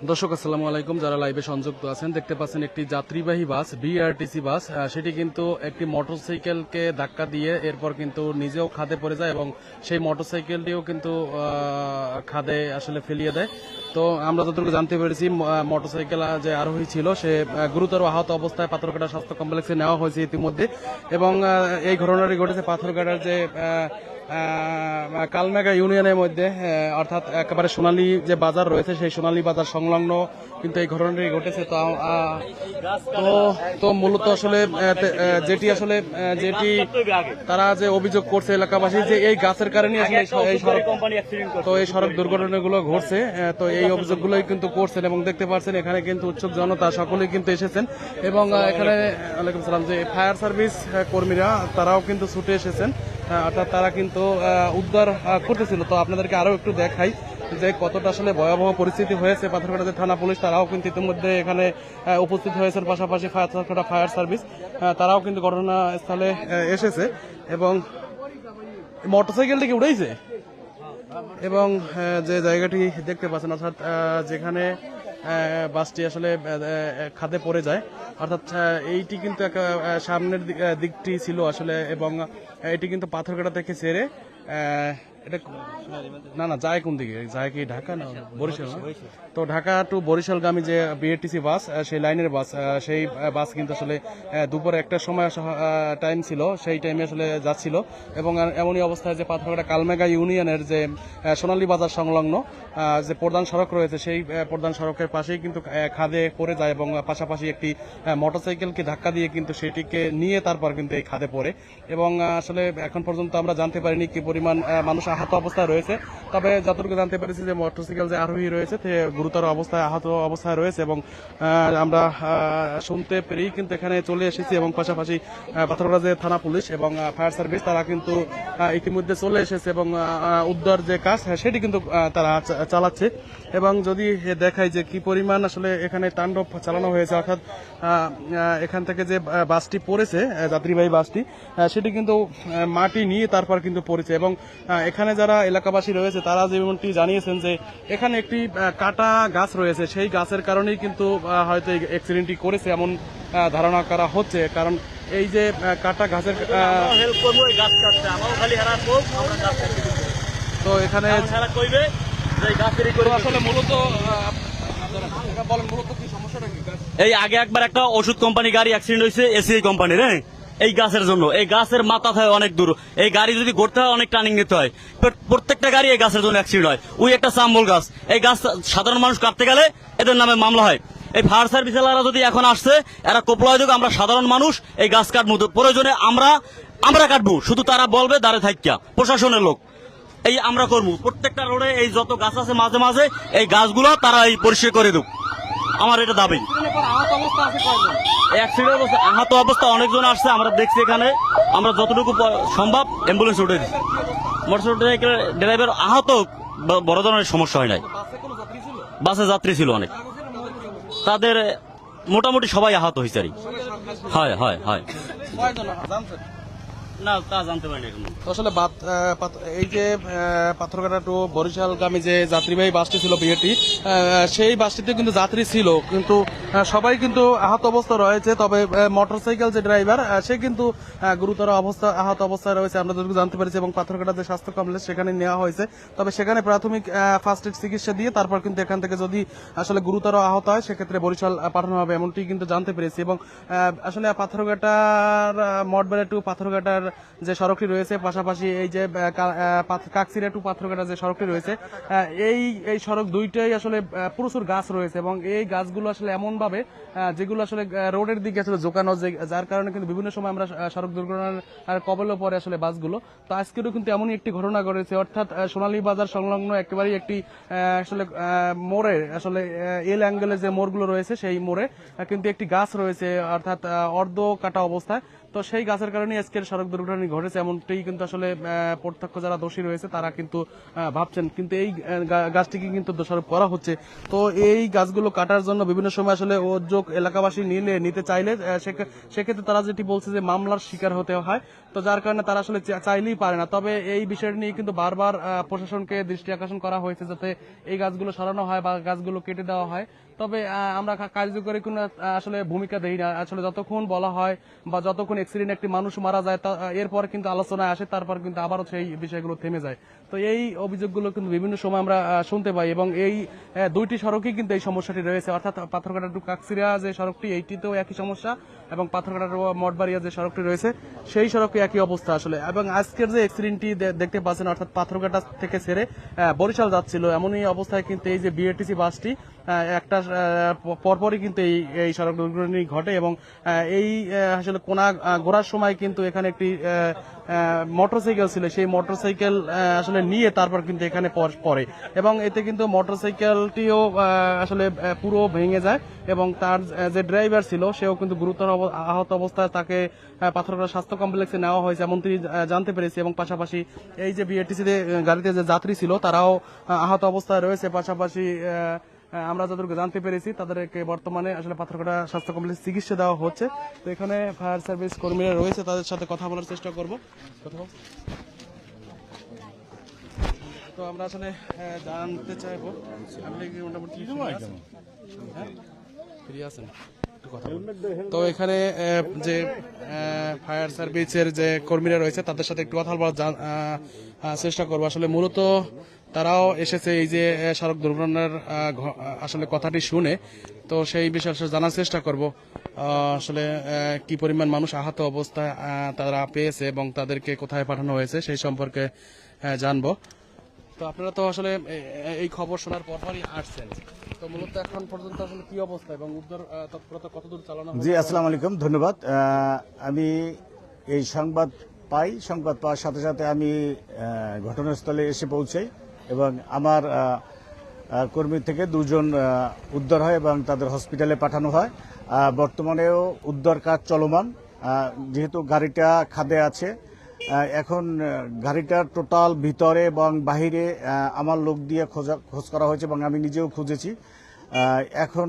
দর্শক আসসালামু আলাইকুম, যারা লাইভে সংযুক্ত আছেন দেখতে পাচ্ছেন একটি যাত্রীবাহী বাস বিআরটিসি বাস, সেটি কিন্তু একটি মোটরসাইকেলকে ধাক্কা দিয়ে এরপর কিন্তু নিজেও খাদে পড়ে যায় এবং সেই মোটরসাইকেলটিও কিন্তু খাদে আসলে ফেলিয়ে দেয়। তো আমরা যতটুকু জানতে পেরেছি মোটরসাইকেল যে আরোহী ছিল সে গুরুতর আহত অবস্থায় পাথরঘাটা স্বাস্থ্য কমপ্লেক্সে নেওয়া হয়েছে ইতিমধ্যে এবং এই ঘটনাটি ঘটেছে পাথরঘাটার যে কালমেঘা ইউনিয়নের মধ্যে, অর্থাৎ একেবারে সোনালী যে বাজার রয়েছে সেই সোনালী বাজার সংলগ্ন কিন্তু এই ঘটনাটি ঘটেছে। তো মূলত আসলে যেটি তারা যে অভিযোগ করছে এলাকাবাসী যে এই গাছের কারণে আসলে এই সড়ক দুর্ঘটনাগুলো ঘটছে, তো এই অভিযোগগুলোই কিন্তু করছেন এবং দেখতে পাচ্ছেন এখানে কিন্তু উৎসুক জনতা সকলেই কিন্তু এসেছেন এবং এখানে ওয়ালাইকুম সালাম যে ফায়ার সার্ভিস কর্মীরা তারাও কিন্তু ছুটে এসেছেন, অর্থাৎ তারা কিন্তু উদ্ধার করতেছিল। তো আপনাদেরকে আরো একটু দেখাই যে কতটা আসলে ভয়াবহ পরিস্থিতি হয়েছে। পাথরঘাটা যে থানা পুলিশ তারাও কিন্তু ইতিমধ্যে এখানে উপস্থিত হয়েছেন, পাশাপাশি পাথরঘাটা ফায়ার সার্ভিস তারাও কিন্তু ঘটনাস্থলে এসেছে এবং মোটরসাইকেলটি কি উড়েছে এবং যে জায়গাটি দেখতে পাচ্ছেন অর্থাৎ যেখানে বাসটি আসলে খাদে পড়ে যায়, অর্থাৎ এইটি কিন্তু সামনের দিকটি ছিল আসলে এবং এটি কিন্তু পাথরঘাটা থেকে ছেড়ে এটা না যায় কোন দিকে, যায় কি ঢাকা না বরিশাল? তো ঢাকা টু বরিশালগামী যে বিআরটিসি বাস সেই লাইনের বাস, সেই বাস কিন্তু আসলে দুপুরে একটা সময় টাইম ছিল, সেই টাইমে আসলে যাচ্ছিল এবং এমনই অবস্থায় যে পাথরঘাটা কালমেঘা ইউনিয়নের যে সোনালী বাজার সংলগ্ন যে প্রধান সড়ক রয়েছে সেই প্রধান সড়কের পাশেই কিন্তু খাদে পড়ে যায় এবং পাশাপাশি একটি মোটরসাইকেলকে ধাক্কা দিয়ে কিন্তু সেটিকে নিয়ে তারপর কিন্তু এই খাদে পড়ে এবং আসলে এখন পর্যন্ত আমরা জানতে পারিনি কি পরিমাণ মানুষ আহত অবস্থায় রয়েছে। তবে যতটুকু জানতে পেরেছি যে মোটরসাইকেল যে আরোহী রয়েছে গুরুতর অবস্থায় আহত অবস্থায় রয়েছে এবং আমরা শুনতে পেরেই কিন্তু এখানে চলে এসেছি এবং পাশাপাশি পাথরঘাটা যে থানা পুলিশ এবং ফায়ার সার্ভিস তারা কিন্তু ইতিমধ্যে চলে এসেছে এবং উদ্ধার যে কাজ সেটি কিন্তু তারা চালাচ্ছে এবং যদি দেখায় যে কি পরিমাণ আসলে এখানে তাণ্ডব চালানো হয়েছে, অর্থাৎ এখান থেকে যে বাসটি পড়েছে যাত্রীবাহী বাসটি সেটি কিন্তু মাটি নিয়ে তারপর কিন্তু পড়েছে এবং এখানে যারা এলাকাবাসী রয়েছে তারা যেমনটি জানিয়েছেন যে এখানে একটি কাটা গাছ রয়েছে, সেই গাছের কারণেই কিন্তু হয়তো এই অ্যাক্সিডেন্টটি করেছে এমন ধারণা করা হচ্ছে। কারণ এই যে কাটা গাছের তো এখানে আসলে মূলত কি সমস্যাটা কি? এই আগে একবার একটা ওষুধ কোম্পানি গাড়ি অ্যাক্সিডেন্ট হয়েছে, এসিআই কোম্পানির, হ্যাঁ, এই গাছের জন্য। এই গাছের মাথা হয় অনেক দূর, এই গাড়ি যদি ঘুরতে হয় অনেক টার্নিং নিতে হয়, প্রত্যেকটা গাড়ি এই গাছের জন্য অ্যাক্সিডেন্ট হয়। ওই একটা চাম্বল গাছ, এই গাছ সাধারণ মানুষ কাটতে গেলে এদের নামে মামলা হয়। এই ফায়ার সার্ভিস এলাকারা যদি এখন আসছে এরা কোপলায় দেখ, আমরা সাধারণ মানুষ এই গাছ কাটবো, প্রয়োজনে আমরা কাটবো, শুধু তারা বলবে দাঁড়ে থাকিয়া, প্রশাসনের লোক এই আমরা করবো। প্রত্যেকটা রোডে এই যত গাছ আছে মাঝে মাঝে এই গাছগুলো তারা এই পরিষ্কার করে দেব, আমার এটা দাবি। আহত অবস্থা অনেকজন আসছে, আমরা দেখছি এখানে, আমরা যতটুকু সম্ভব অ্যাম্বুলেন্স উঠে দিচ্ছি। মোটরসাইকেল ড্রাইভার আহত, বড় ধরনের সমস্যা হয় নাই। বাসে যাত্রী ছিল অনেক, তাদের মোটামুটি সবাই আহত হয়েছে। হয় হয় হয় না, তা জানতে পারিনি এখন। আসলে এই যে পাথরঘাটা টু বরিশালগামী যে যাত্রীবাহী বাসটি ছিল বিএটি, সেই বাসটিতে কিন্তু যাত্রী ছিল, কিন্তু সবাই কিন্তু আহত অবস্থা রয়েছে। তবে মোটরসাইকেল যে ড্রাইভার সে কিন্তু গুরুতর আহত অবস্থায় রয়েছে আমরা যতটুকু জানতে পেরেছি এবং পাথরঘাটা যে স্বাস্থ্য কমপ্লেক্স সেখানে নেওয়া হয়েছে। তবে সেখানে প্রাথমিক ফার্স্ট এড চিকিৎসা দিয়ে তারপর কিন্তু এখান থেকে যদি আসলে গুরুতর আহত হয় সেক্ষেত্রে বরিশাল পাঠানো হবে এমনটি কিন্তু জানতে পেরেছি। এবং আসলে পাথরঘাটার মঠবাড়িয়া টু পাথরঘাটার যে সড়কটি রয়েছে, পাশাপাশি এই যে কাকচিড়া টু পাথরঘাটা যে সড়কটি রয়েছে, এই সড়ক দুইটাই আসলে প্রচুর গাছ রয়েছে এবং এই গাছগুলো আসলে এমন ভাবে যেগুলো আসলে রোডের দিকে আসলে ঝোঁকানো, যার কারণে কিন্তু বিভিন্ন সময় আমরা সড়ক দুর্ঘটনার কবলে পড়ে আসলে বাসগুলো। তো আজকেরও কিন্তু এমনই একটি ঘটনা ঘটেছে, অর্থাৎ সোনালী বাজার সংলগ্ন একেবারেই একটি আসলে মোড়ে, আসলে এল অ্যাঙ্গেলে যে মোড়গুলো রয়েছে সেই মোড়ে কিন্তু একটি গাছ রয়েছে, অর্থাৎ অর্ধ কাটা অবস্থায়। তো সেই গাছের কারণে আজকের সড়ক দুর্ঘটনা ঘটেছে, এমনটাই কিন্তু আসলে প্রত্যক্ষ যারা দোষী রয়েছে তারা কিন্তু ভাবছেন। কিন্তু এই গাছটিকে কিন্তু দোষারোপ করা হচ্ছে। তো এই গাছগুলো কাটার জন্য বিভিন্ন সময় আসলে উদ্যোগ এলাকাবাসী নিতে চাইলে সেক্ষেত্রে তারা যেটি বলছে যে মামলার শিকার হতে হয়। তো যার কারণে তারা আসলে চাইলেই পারে না। তবে এই বিষয়টি নিয়ে কিন্তু বারবার প্রশাসনকে দৃষ্টি আকর্ষণ করা হয়েছে যাতে এই গাছগুলো সরানো হয় বা গাছগুলো কেটে দেওয়া হয়। তবে আমরা কার্যকরী কোনো আসলে ভূমিকা দেই না। আসলে যতক্ষণ বলা হয় বা যতক্ষণ অ্যাক্সিডেন্ট একটি মানুষ মারা যায় এরপর কিন্তু আলোচনায় আসে, তারপর কিন্তু আবারও সেই বিষয়গুলো থেমে যায়। তো এই অভিযোগগুলো কিন্তু বিভিন্ন সময় আমরা শুনতে পাই এবং এই দুইটি সড়কই কিন্তু এই সমস্যাটি রয়েছে, অর্থাৎ পাথরঘাটা টু কাকসিরা যে সড়কটি এইটিতেও একই সমস্যা এবং পাথরঘাটা টু মঠবাড়িয়া যে সড়কটি রয়েছে সেই সড়কে একই অবস্থা আসলে। এবং আজকের যে অ্যাক্সিডেন্টটি দেখতে পাচ্ছেন, অর্থাৎ পাথরঘাটা থেকে ছেড়ে বরিশাল যাচ্ছিল, এমনই অবস্থায় কিন্তু এই যে বিআরটিসি বাসটি একটা পরপরই কিন্তু এই সড়ক দুর্ঘটনা ঘটে এবং এই আসলে কোনা ঘোরার সময় কিন্তু এখানে একটি মোটরসাইকেল ছিল, সেই মোটরসাইকেল আসলে নিয়ে তারপর কিন্তু এখানে পড়ে এবং এতে কিন্তু মোটরসাইকেলটিও আসলে পুরো ভেঙে যায় এবং তার যে ড্রাইভার ছিল সেও কিন্তু গুরুতর আহত অবস্থায় তাকে পাথরঘাটা স্বাস্থ্য কমপ্লেক্সে নেওয়া হয়েছে এমন তিনি জানতে পেরেছি। এবং পাশাপাশি এই যে বিআরটিসিতে গাড়িতে যে যাত্রী ছিল তারাও আহত অবস্থায় রয়েছে। পাশাপাশি আমরা যতটুকু জানতে পেরেছি তাদেরকে বর্তমানে আসলে পাথরঘাটা স্বাস্থ্য কমপ্লেক্সে চিকিৎসা দেওয়া হচ্ছে। তো এখানে ফায়ার সার্ভিস কর্মীরা রয়েছে, তাদের সাথে কথা বলার চেষ্টা করব। তো আমরা আসলে জানতে চাইবো আপনি কি মোটামুটি ফ্রি আছেন? তো এখানে যে ফায়ার সার্ভিসের যে কর্মীরা রয়েছে তাদের সাথে একটু কথা বলার চেষ্টা করবো। আসলে মূলত তারাও এসেছে এই যে সড়ক দুর্ঘটনার আসলে কথাটি শুনে, তো সেই বিষয়ে আসলে জানার চেষ্টা করব আসলে কি পরিমাণ মানুষ আহত অবস্থায় তারা পেয়েছে এবং তাদেরকে কোথায় পাঠানো হয়েছে সেই সম্পর্কে জানবো। তো আপনারা তো আসলে এই খবর শোনার পরপরই আসছেন, তো মূলত এখন পর্যন্ত আসলে কি অবস্থা এবং উদ্ধার তৎপরতা কতদূর চালানো হচ্ছে? জি, আসসালামু আলাইকুম, ধন্যবাদ। আমি এই সংবাদ পাওয়ার সাথে সাথে আমি ঘটনাস্থলে এসে পৌঁছাই এবং আমার কর্মী থেকে দুজন উদ্ধার হয় এবং তাদের হসপিটালে পাঠানো হয়। বর্তমানেও উদ্ধার কাজ চলমান, যেহেতু গাড়িটা খাদে আছে। এখন গাড়িটার টোটাল ভিতরে এবং বাহিরে আমার লোক দিয়ে খোঁজ করা হয়েছে এবং আমি নিজেও খুঁজেছি। এখন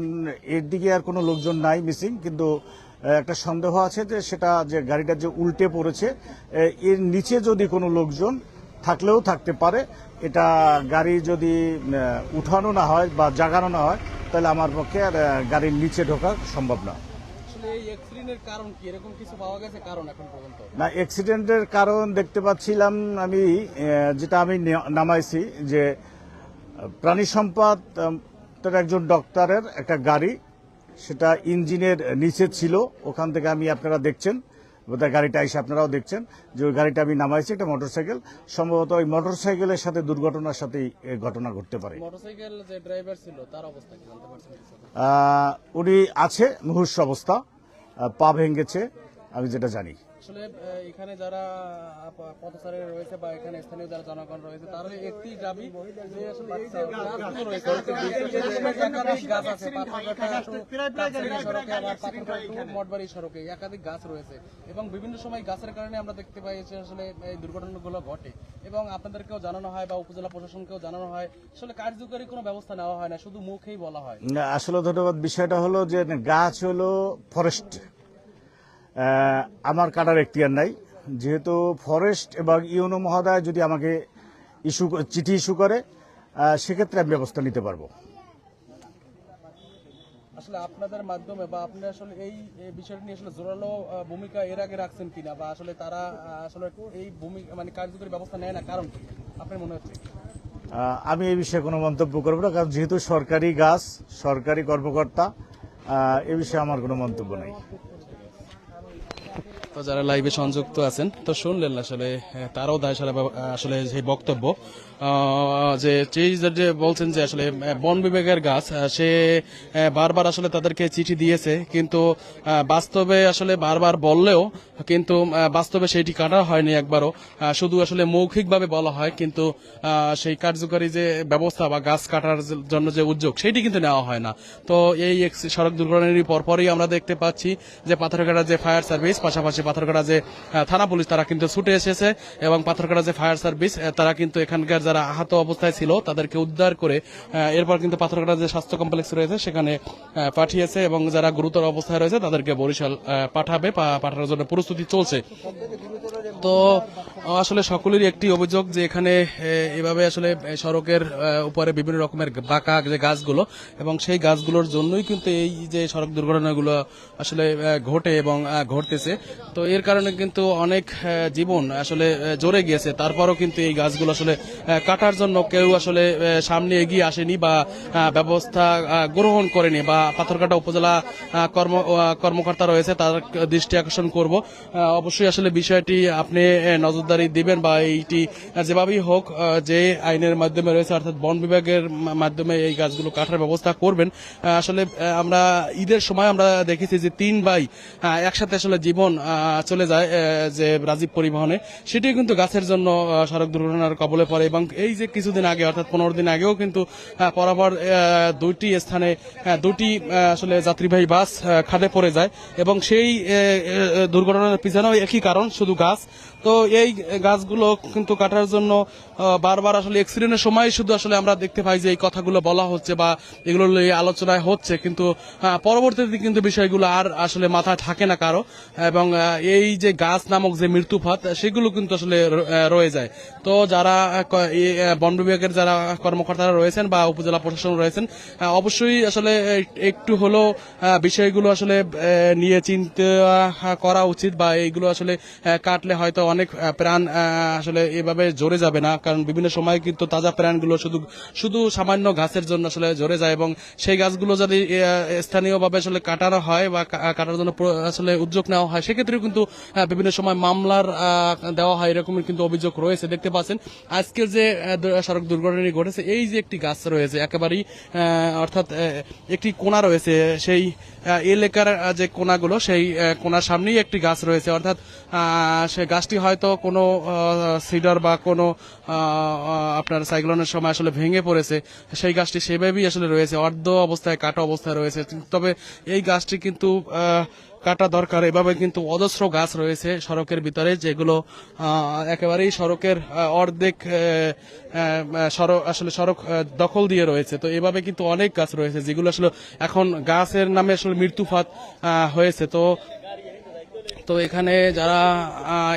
এর দিকে আর কোনো লোকজন নাই মিসিং, কিন্তু একটা সন্দেহ আছে যে সেটা যে গাড়িটা যে উল্টে পড়েছে এর নিচে যদি কোনো লোকজন থাকলেও থাকতে পারে। এটা গাড়ি যদি উঠানো না হয় বা জাগানো না হয় তাহলে আমার পক্ষে আর গাড়ির নিচে ঢোকা সম্ভব না। না, অ্যাক্সিডেন্টের কারণ দেখতে পাচ্ছিলাম আমি, যেটা আমি নামাইছি যে প্রাণী সম্পদ একজন ডক্টরের একটা গাড়ি, সেটা ইঞ্জিনের নিচে ছিল। ওখান থেকে আপনারা দেখছেন বোধহয় গাড়িটা এসে আপনারাও দেখছেন যে ওই গাড়িটা আমি নামাইছি, একটা মোটরসাইকেল। সম্ভবত ওই মোটরসাইকেলের সাথে দুর্ঘটনার সাথেই এই ঘটনা ঘটতে পারে। মোটরসাইকেল যে ড্রাইভার ছিল তার অবস্থা কি জানতে পারছেন? উনি আছে মুহূর্ষ অবস্থা, পা ভেঙেছে আমি যেটা জানি। আসলে এখানে যারা পথচারী রয়েছে বা এখানে স্থানীয় যারা জনগণ রয়েছে তারা একটি দাবি যে আসলে গাছগুলো রয়েছে, একাধিক গাছ আছে সড়কে, আবার মঠবাড়ি সড়কে একাধিক গাছ রয়েছে এবং বিভিন্ন সময় গাছের কারণে আমরা দেখতে পাই যে আসলে এই দুর্ঘটনাগুলো ঘটে এবং আপনাদেরকেও জানানো হয় বা উপজেলা প্রশাসনকেও জানানো হয়, আসলে কার্যকরী কোনো ব্যবস্থা নেওয়া হয় না, শুধু মুখেই বলা হয়। আসলে ধন্যবাদ। বিষয়টা হলো যে গাছ হলো ফরেস্ট, আমার কাটার এখতিয়ার নাই। যেহেতু ফরেস্ট এবং ইউনো মহোদয় যদি আমাকে চিঠি ইস্যু করে সেক্ষেত্রে আমি ব্যবস্থা নিতে পারবো। আসলে আপনাদের মাধ্যমে বা আপনি আসলে এই বিষয়টি নিয়ে আসলে জোরালো ভূমিকা এর আগে রাখছেন কিনা, বা আসলে তারা আসলে এই ভূমিকা মানে কার্যকরী ব্যবস্থা নেয় না কারণ কি আপনার মনে হচ্ছে? আমি এই বিষয়ে কোনো মন্তব্য করবো না, কারণ যেহেতু সরকারি গাছ, সরকারি কর্মকর্তা, এ বিষয়ে আমার কোনো মন্তব্য নেই। তো যারা লাইভে সংযুক্ত আছেন তো শুনলেন আসলে তারাও দায় আসলে সেই বক্তব্য। যে যে বলছেন যে আসলে বন বিভাগের গাছ, সে বারবার আসলে তাদেরকে চিঠি দিয়েছে, কিন্তু বাস্তবে আসলে বারবার বললেও কিন্তু বাস্তবে সেটি কাটা হয়নি একবারও। শুধু আসলে মৌখিকভাবে বলা হয়, কিন্তু সেই কার্যকরী যে ব্যবস্থা বা গাছ কাটার জন্য যে উদ্যোগ সেটি কিন্তু নেওয়া হয় না। তো এই সড়ক দুর্ঘটনার পরপরই আমরা দেখতে পাচ্ছি যে পাথরঘাটা যে ফায়ার সার্ভিস, পাশাপাশি পাথরঘাটা যে থানা পুলিশ, তারা কিন্তু ছুটে এসেছে এবং পাথরঘাটা যে ফায়ার সার্ভিস, তারা কিন্তু এখানকার যারা আহত অবস্থায় ছিল তাদেরকে উদ্ধার করে এরপর কিন্তু পাথরঘাটা যে স্বাস্থ্য কমপ্লেক্স রয়েছে সেখানে পাঠিয়েছে এবং যারা গুরুতর অবস্থায় রয়েছে তাদেরকে বরিশাল পাঠানোর জন্য প্রস্তুতি চলছে। তো আসলে সকলেরই একটি অভিযোগ যে এখানে এভাবে আসলে সড়কের উপরে বিভিন্ন রকমের বাঁকা যে গাছগুলো, এবং সেই গাছগুলোর জন্যই কিন্তু এই যে সড়ক দুর্ঘটনাগুলো আসলে ঘটে এবং ঘটতেছে। তো এর কারণে কিন্তু অনেক জীবন আসলে জড়ে গিয়েছে। তারপরও কিন্তু এই গাছগুলো আসলে কাটার জন্য কেউ আসলে সামনে এগিয়ে আসেনি বা ব্যবস্থা গ্রহণ করেনি, বা পাথরঘাটা উপজেলা কর্মকর্তা রয়েছে তার দৃষ্টি আকর্ষণ করব। অবশ্যই আসলে বিষয়টি আপনি নজরদারি দিবেন বা এইটি যেভাবেই হোক যে আইনের মাধ্যমে রয়েছে অর্থাৎ বন বিভাগের মাধ্যমে এই গাছগুলো কাটার ব্যবস্থা করবেন। আসলে আমরা ঈদের সময় আমরা দেখেছি যে 3 ভাই একসাথে আসলে জীবন চলে যায় যে রাজীব পরিবহনে, সেটিও কিন্তু গাছের জন্য সড়ক দুর্ঘটনার কবলে পড়ে। এবং এই যে কিছুদিন আগে অর্থাৎ 15 দিন আগেও কিন্তু পরপর দুইটি স্থানে দুটি আসলে যাত্রীবাহী বাস খাদে পড়ে যায় এবং সেই দুর্ঘটনার পিছনেও একই কারণ, শুধু গাছ। তো এই গাছগুলো কিন্তু কাটার জন্য বারবার আসলে অ্যাক্সিডেন্টের সময় শুধু আসলে আমরা দেখতে পাই যে এই কথাগুলো বলা হচ্ছে বা এগুলো নিয়ে আলোচনায় হচ্ছে, কিন্তু পরবর্তীতে কিন্তু বিষয়গুলো আর আসলে মাথায় থাকে না কারো, এবং এই যে গাছ নামক যে মৃত্যুপাত সেগুলো কিন্তু আসলে রয়ে যায়। তো যারা বন বিভাগের যারা কর্মকর্তারা রয়েছেন বা উপজেলা প্রশাসন রয়েছেন, অবশ্যই আসলে একটু হলেও বিষয়গুলো আসলে নিয়ে চিন্তা করা উচিত, বা এইগুলো আসলে কাটলে হয়তো অনেক প্রাণ আসলে এভাবে জড়ে যাবে না। কারণ বিভিন্ন সময় কিন্তু তাজা প্রাণগুলো শুধু সামান্য গাছের জন্য আসলে জড়ে যায়, এবং সেই গাছগুলো যদি স্থানীয়ভাবে আসলে কাটানো হয় বা কাটার জন্য আসলে উদ্যোগ নেওয়া হয়, সেক্ষেত্রেও কিন্তু বিভিন্ন সময় মামলার দেওয়া হয়, এরকমের কিন্তু অভিযোগ রয়েছে। দেখতে পাচ্ছেন আজকের যে সড়ক দুর্ঘটনাটি ঘটেছে, এই যে একটি গাছ রয়েছে একেবারেই অর্থাৎ একটি কোণা রয়েছে, সেই এলাকার যে কোণাগুলো সেই কোণার সামনেই একটি গাছ রয়েছে, অর্থাৎ সেই গাছটি হয়তো কোনো সিডার বা কোনো আপনার সাইক্লোনের সময় আসলে ভেঙে পড়েছে, সেই গাছটি সেভাবেই আসলে রয়েছে, অর্ধ অবস্থায় কাটা অবস্থায় রয়েছে। তবে এই গাছটি কিন্তু কাটা দরকার। এভাবে কিন্তু অজস্র গাছ রয়েছে সড়কের ভিতরে, যেগুলো একেবারেই সড়কের অর্ধেক আসলে সড়ক দখল দিয়ে রয়েছে। তো এভাবে কিন্তু অনেক গাছ রয়েছে যেগুলো আসলে এখন গাছের নামে আসলে মৃত্যুপাত হয়েছে। তো এখানে যারা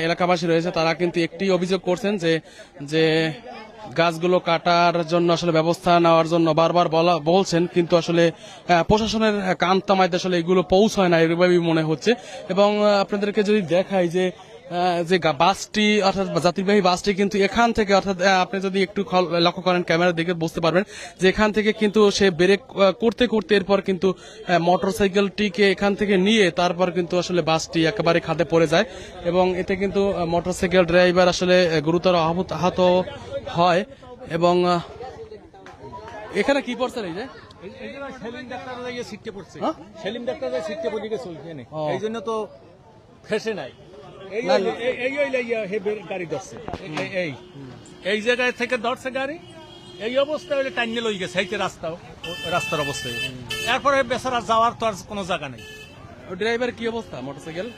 এলাকাবাসী রয়েছে তারা কিন্তু একটি অভিযোগ করছেন যে গাছগুলো কাটার জন্য আসলে ব্যবস্থা নেওয়ার জন্য বারবার বলছেন, কিন্তু আসলে প্রশাসনের কান তামাইতে আসলে এগুলো পৌঁছায় না, এভাবেই মনে হচ্ছে। এবং আপনাদেরকে যদি দেখাই যে বাসটি অর্থাৎ যাত্রীবাহী বাসটি কিন্তু এখান থেকে, অর্থাৎ আপনি যদি একটু লক্ষ্য করেন ক্যামেরা দেখে বুঝতে পারবেন যে এখান থেকে কিন্তু সে ব্রেক করতে করতে এরপর কিন্তু মোটরসাইকেলটিকে এখান থেকে নিয়ে তারপর কিন্তু আসলে বাসটি একেবারে খাদে পড়ে যায়, এবং এতে কিন্তু মোটরসাইকেল ড্রাইভার আসলে গুরুতর আহত হয়। এবং এখানে কি পড়ছে এই যে সেলিম ডাক্তার ছিটকে পড়ছে, সেলিম ডাক্তার ছিটকে পড়ে গেছে ওইখানে, এই জন্য তো ফেসে নাই। গাড়ি ধরছে এই জায়গায় থেকে ধরছে গাড়ি, এই অবস্থায় টাইনে লই গেছে এই রাস্তার অবস্থায়। এরপরে বেচারা যাওয়ার তো আর কোনো জায়গা নেই। ড্রাইভার কি অবস্থা মোটরসাইকেল?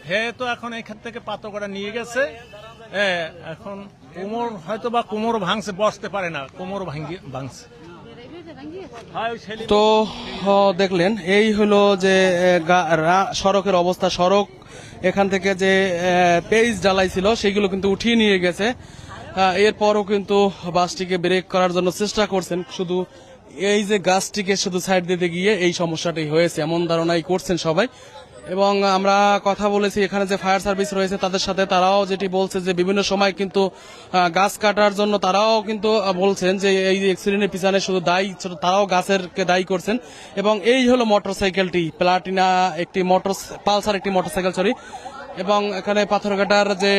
হ্যাঁ, তো এখন এখান থেকে পাতকড়া নিয়ে গেছে। এখন হয়তো বা কোমর ভাঙছে, বসতে পারে না, কোমর ভাঙছে। তো দেখলেন এই হলো যে সড়কের অবস্থা। সড়ক এখান থেকে যে পেজ জ্বালাই ছিল সেগুলো কিন্তু উঠিয়ে নিয়ে গেছে, এরপরও কিন্তু বাসটিকে ব্রেক করার জন্য চেষ্টা করছেন, শুধু এই যে গাছটিকে শুধু সাইড দিতে গিয়ে এই সমস্যাটি হয়েছে এমন ধারণাই করছেন সবাই। এবং আমরা কথা বলেছি এখানে যে ফায়ার সার্ভিস রয়েছে তাদের সাথে, তারাও যেটি বলছে যে বিভিন্ন সময় কিন্তু গাছ কাটার জন্য তারাও কিন্তু বলছেন যে এই অ্যাক্সিডেন্টের পিছনে শুধু তারাও গাছেরকে দায়ী করছেন। এবং এই হলো মোটরসাইকেলটি প্লাটিনা পালসার একটি মোটরসাইকেল, এবং এখানে পাথরঘাটার যে